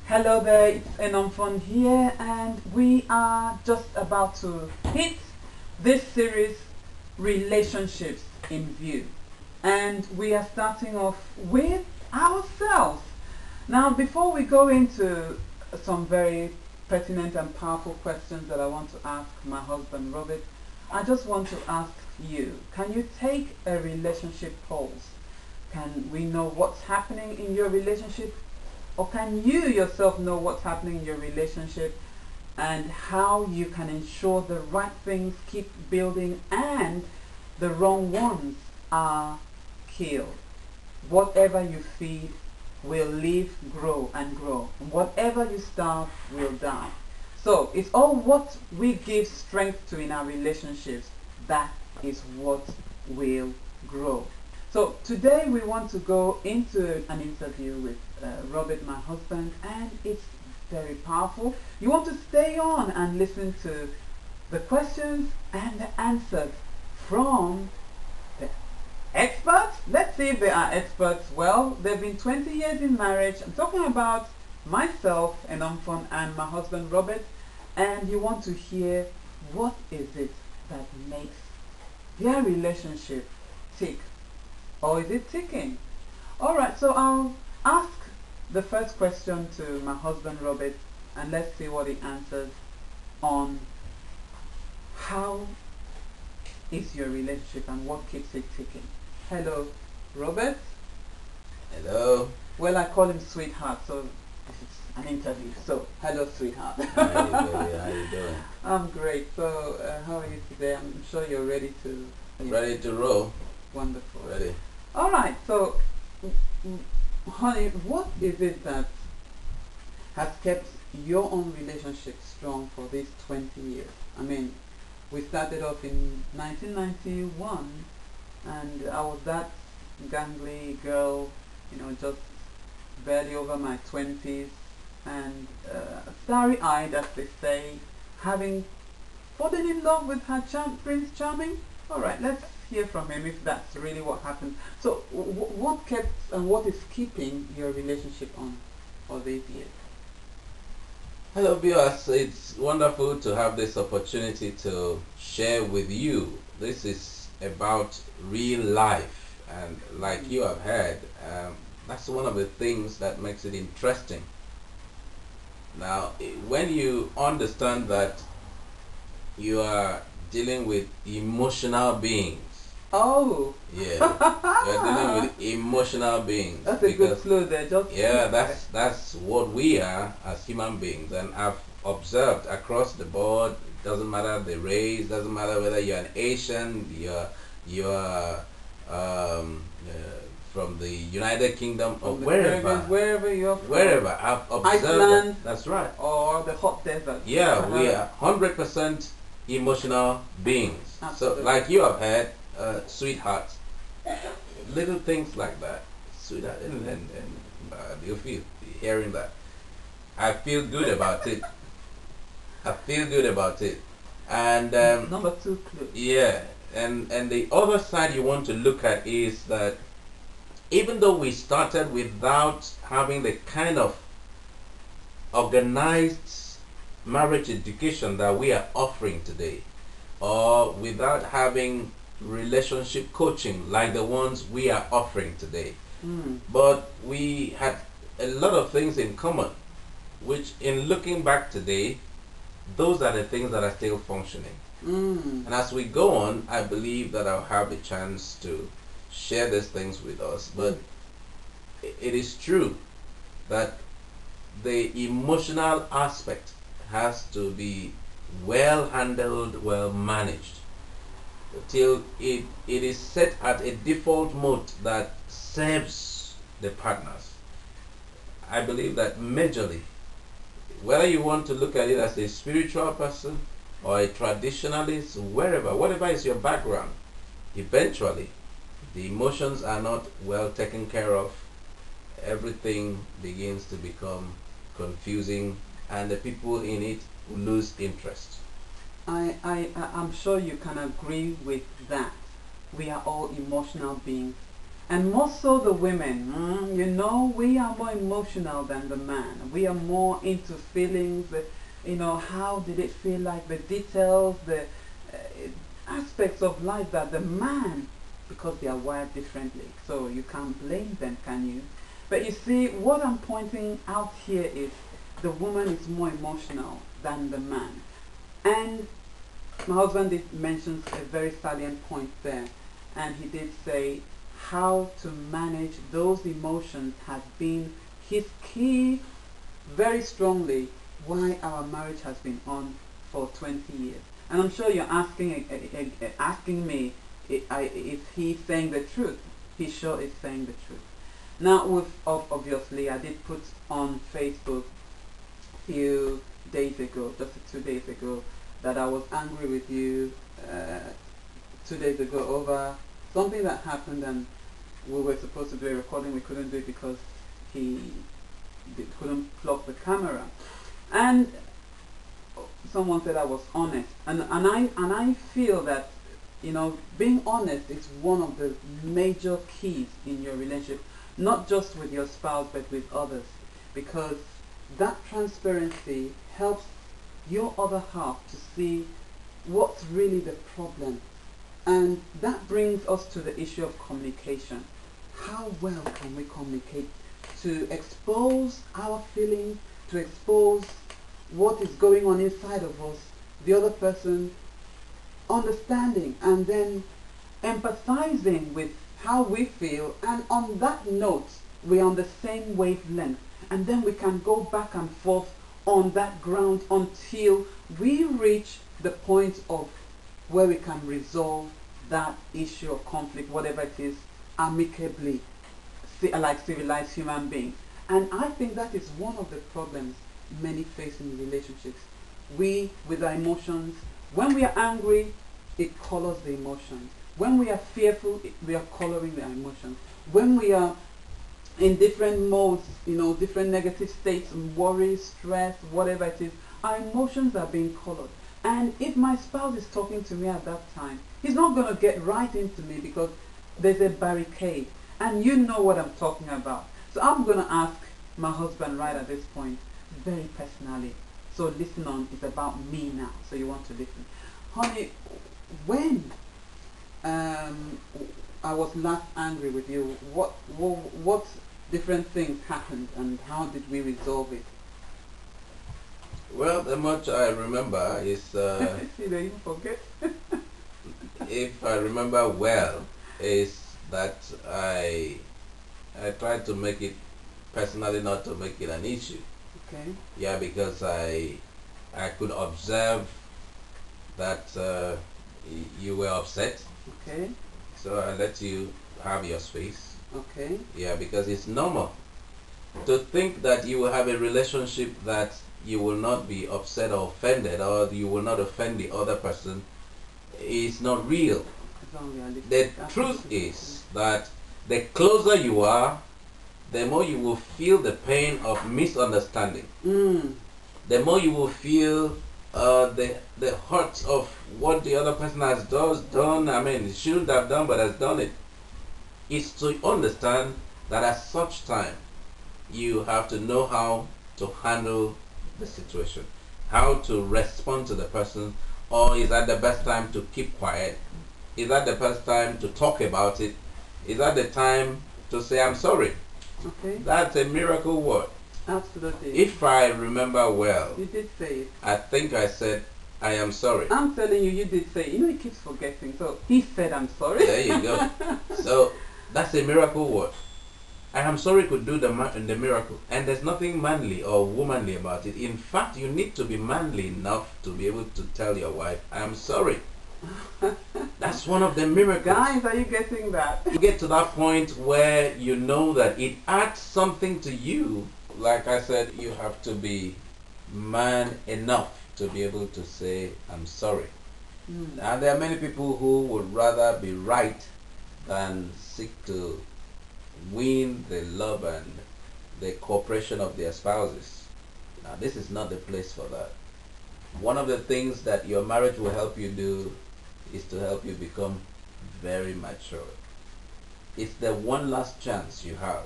Hello there, it's Enamfon here, and we are just about to hit this series, Relationships in View. And we are starting off with ourselves. Now, before we go into some very pertinent and powerful questions that I want to ask my husband Robert, I just want to ask you, can you take a relationship pulse? Can we know what's happening in your relationship? Or can you yourself know what's happening in your relationship and how you can ensure the right things keep building and the wrong ones are killed? Whatever you feed will live, grow and grow. Whatever you starve will die. So it's all what we give strength to in our relationships. That is what will grow. So today we want to go into an interview with Robert, my husband, and it's very powerful. You want to stay on and listen to the questions and the answers from the experts. Let's see if they are experts. Well, they've been 20 years in marriage. I'm talking about myself, Enamfon, and my husband Robert, and you want to hear what is it that makes their relationship tick. Or is it ticking? Alright, so I'll ask the first question to my husband Robert and let's see what he answers on how is your relationship and what keeps it ticking. Hello, Robert. Hello. Well, I call him sweetheart, so this is an interview. So, hello, sweetheart. Hi, baby. How you doing? I'm great. So, how are you today? I'm sure you're ready to... Ready to roll. Wonderful. Ready. Alright, so honey, what is it that has kept your own relationship strong for these 20 years? I mean, we started off in 1991 and I was that gangly girl, just barely over my 20s and starry-eyed, as they say, having fallen in love with her Prince Charming. Alright, let's hear from him if that's really what happened. So what kept and what is keeping your relationship on for these years? Hello, viewers. It's wonderful to have this opportunity to share with you. This is about real life, and like you have heard, that's one of the things that makes it interesting. Now, when you understand that you are dealing with emotional beings. Oh. Yeah. You're dealing with emotional beings. That's a good clue there. That's what we are as human beings, and I've observed across the board. Doesn't matter the race, doesn't matter whether you're an Asian, you're from the United Kingdom or wherever you're from. Wherever I've observed Iceland, that's right. Or the hot desert. Yeah, we are 100% emotional beings. Absolutely. So, like you have heard, sweetheart, little things like that, sweetheart, and you feel hearing that. I feel good about it. I feel good about it, and number 2 clue. yeah, and the other side you want to look at is that even though we started without having the kind of organized marriage education that we are offering today, or without having relationship coaching like the ones we are offering today, but we had a lot of things in common, which in looking back today, those are the things that are still functioning. And as we go on, I believe that I'll have a chance to share these things with us. But it is true that the emotional aspect has to be well handled, well managed, till it is set at a default mode that serves the partners. I believe that majorly, whether you want to look at it as a spiritual person or a traditionalist, whatever is your background, eventually the emotions are not well taken care of. Everything begins to become confusing and the people in it lose interest. I'm sure you can agree with that. We are all emotional beings And more so the women, you know, we are more emotional than the man. We are more into feelings, you know, how did it feel like, the details, the aspects of life that the man, because they are wired differently. So you can't blame them, can you? But you see, what I'm pointing out here is the woman is more emotional than the man. And my husband did mention a very salient point there. And he did say how to manage those emotions has been his key very strongly why our marriage has been on for 20 years. And I'm sure you're asking me if he's saying the truth. He sure is saying the truth. Now, obviously, I did put on Facebook a few days ago, just 2 days ago, that I was angry with you 2 days ago over something that happened, and we were supposed to do a recording. We couldn't do it because he couldn't plug the camera. And someone said I was honest, and I feel that, you know, being honest is one of the major keys in your relationship, not just with your spouse but with others, because that transparency helps your other half to see what's really the problem. And that brings us to the issue of communication. How well can we communicate to expose our feelings, to expose what is going on inside of us, the other person understanding and then empathizing with how we feel, and on that note we're on the same wavelength, and then we can go back and forth on that ground until we reach the point of where we can resolve that issue of conflict, whatever it is, amicably, like civilized human beings. And I think that is one of the problems many face in relationships. We, with our emotions, when we are angry, it colors the emotions. When we are fearful, we are coloring the emotions. When we are in different modes, you know, different negative states, worry, stress, whatever it is, our emotions are being colored. And if my spouse is talking to me at that time, he's not going to get right into me because there's a barricade. And you know what I'm talking about. So I'm going to ask my husband right at this point, very personally. So listen on, it's about me now. So you want to listen. Honey, when I was last angry with you, what different things happened and how did we resolve it? Well, the much I remember is, See, they even forget. if I remember well, is that I tried to make it personally, not to make it an issue. Okay. Yeah, because I could observe that you were upset. Okay. So I let you have your space. Okay. Yeah, because it's normal to think that you will have a relationship that you will not be upset or offended, or you will not offend the other person. Is not real. It's unrealistic. The truth is that the closer you are, the more you will feel the pain of misunderstanding. The more you will feel the hurt of what the other person has done. I mean, shouldn't have done, but has done it. It's to understand that at such time, you have to know how to handle the situation, how to respond to the person, or is that the best time to keep quiet? Is that the best time to talk about it? Is that the time to say, I'm sorry? Okay. That's a miracle word. Absolutely. If I remember well, You did say it. I think I said, I am sorry. I'm telling you, you did say it. You know, he keeps forgetting. So he said, I'm sorry. There you go. So that's a miracle word. I am sorry could do the miracle. And there's nothing manly or womanly about it. In fact, you need to be manly enough to be able to tell your wife, I am sorry. That's one of the miracles. Guys, are you getting that? You get to that point where you know that it adds something to you. Like I said, you have to be man enough to be able to say, I'm sorry. And there are many people who would rather be right than seek to win the love and the cooperation of their spouses. Now, this is not the place for that. One of the things that your marriage will help you do is to help you become very mature. it's the one last chance you have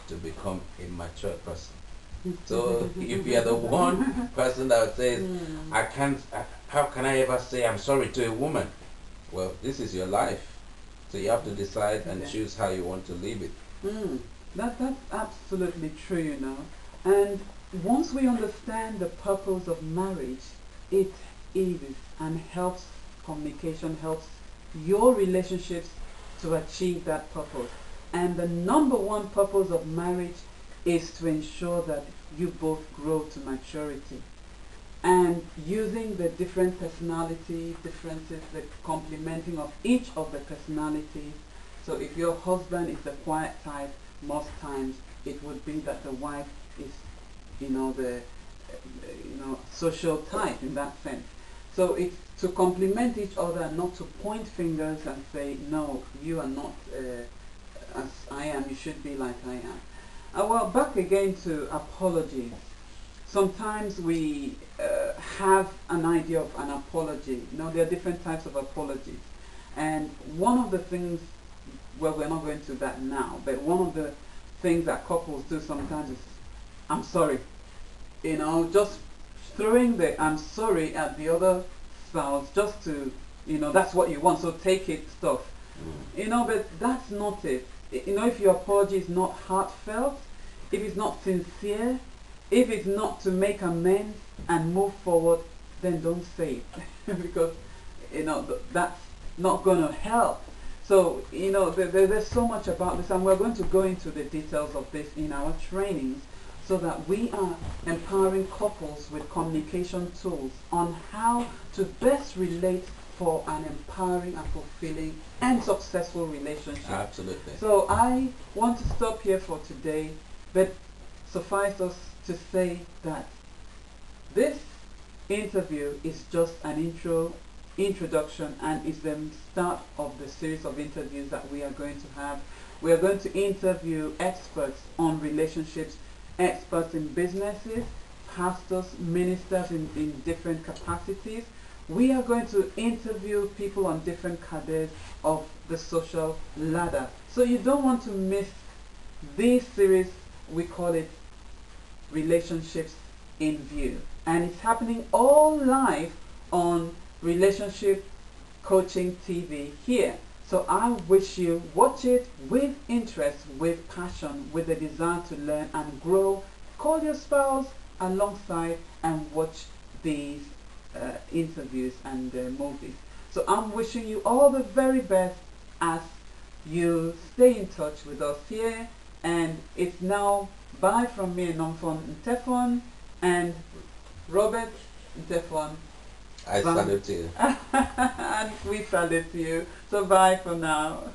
to become a mature person. So if you're the one person that says, I can't, how can I ever say I'm sorry to a woman? Well, this is your life. So you have to decide and choose how you want to live it. That's absolutely true, you know. And once we understand the purpose of marriage, it eases and helps communication, helps your relationships to achieve that purpose. And the number one purpose of marriage is to ensure that you both grow to maturity. And using the different personality differences, the complementing of each of the personalities. So if your husband is the quiet type, most times it would be that the wife is, the social type in that sense. So it's to complement each other and not to point fingers and say, no, you are not as I am, you should be like I am. Well, back again to apologies. Sometimes we have an idea of an apology. There are different types of apologies. And one of the things, well, we're not going to that now, but one of the things that couples do sometimes is, I'm sorry. Just throwing the I'm sorry at the other spouse just to, that's what you want, so take it stuff. But that's not it. If your apology is not heartfelt, if it's not sincere, if it's not to make amends and move forward, then don't say it. Because, that's not going to help. So, there's so much about this, and we're going to go into the details of this in our trainings so that we are empowering couples with communication tools on how to best relate for an empowering and fulfilling and successful relationship. Absolutely. So I want to stop here for today, but suffice us to say that this interview is just an introduction and is the start of the series of interviews that we are going to have. We are going to interview experts on relationships, experts in businesses, pastors, ministers in different capacities. We are going to interview people on different cadres of the social ladder. So you don't want to miss this series. We call it Relationships in View. And it's happening all live on Relationship Coaching TV here. So I wish you watch it with interest, with passion, with the desire to learn and grow. Call your spouse alongside and watch these interviews and movies. So I'm wishing you all the very best as you stay in touch with us here. And it's now bye from me, Nomfon Ntefon, and Robert Ntefon. I salute you. And we salute you. So bye for now.